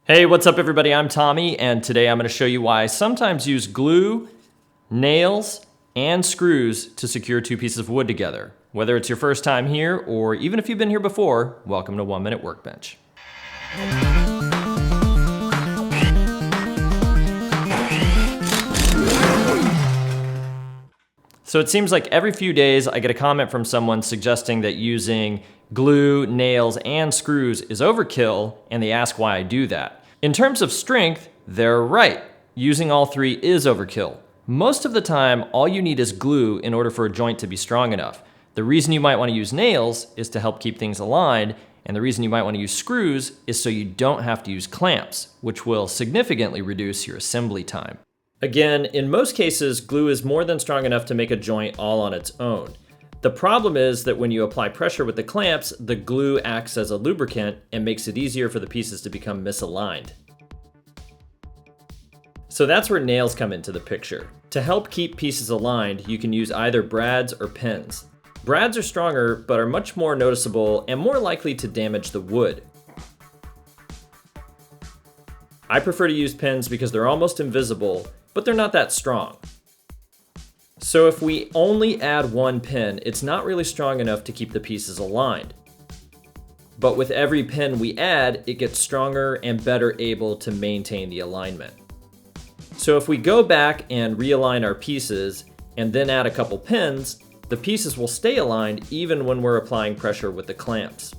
Hey, what's up everybody? I'm Tommy, and today I'm going to show you why I sometimes use glue, nails, and screws to secure two pieces of wood together. Whether it's your first time here, or even if you've been here before, welcome to 1 Minute Workbench. So it seems like every few days I get a comment from someone suggesting that using glue, nails, and screws is overkill, and they ask why I do that. In terms of strength, they're right. Using all three is overkill. Most of the time, all you need is glue in order for a joint to be strong enough. The reason you might want to use nails is to help keep things aligned, and the reason you might want to use screws is so you don't have to use clamps, which will significantly reduce your assembly time. Again, in most cases, glue is more than strong enough to make a joint all on its own. The problem is that when you apply pressure with the clamps, the glue acts as a lubricant and makes it easier for the pieces to become misaligned. So that's where nails come into the picture. To help keep pieces aligned, you can use either brads or pins. Brads are stronger, but are much more noticeable and more likely to damage the wood. I prefer to use pins because they're almost invisible, but they're not that strong. So if we only add one pin, it's not really strong enough to keep the pieces aligned. But with every pin we add, it gets stronger and better able to maintain the alignment. So if we go back and realign our pieces and then add a couple pins, the pieces will stay aligned even when we're applying pressure with the clamps.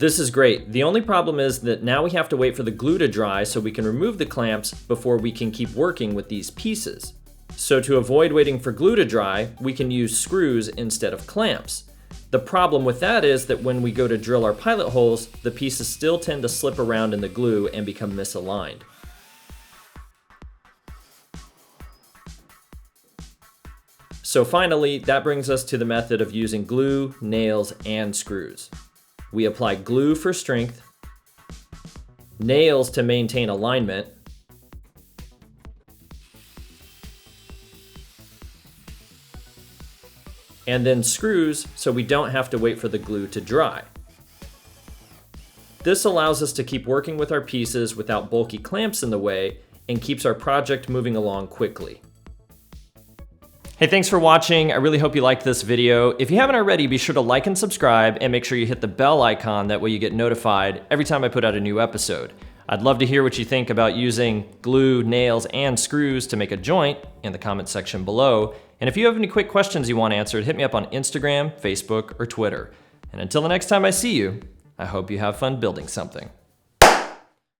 This is great. The only problem is that now we have to wait for the glue to dry so we can remove the clamps before we can keep working with these pieces. So to avoid waiting for glue to dry, we can use screws instead of clamps. The problem with that is that when we go to drill our pilot holes, the pieces still tend to slip around in the glue and become misaligned. So finally, that brings us to the method of using glue, nails, and screws. We apply glue for strength, nails to maintain alignment, and then screws so we don't have to wait for the glue to dry. This allows us to keep working with our pieces without bulky clamps in the way and keeps our project moving along quickly. Hey, thanks for watching. I really hope you liked this video. If you haven't already, be sure to like and subscribe and make sure you hit the bell icon. That way you get notified every time I put out a new episode. I'd love to hear what you think about using glue, nails, and screws to make a joint in the comment section below. And if you have any quick questions you want answered, hit me up on Instagram, Facebook, or Twitter. And until the next time I see you, I hope you have fun building something.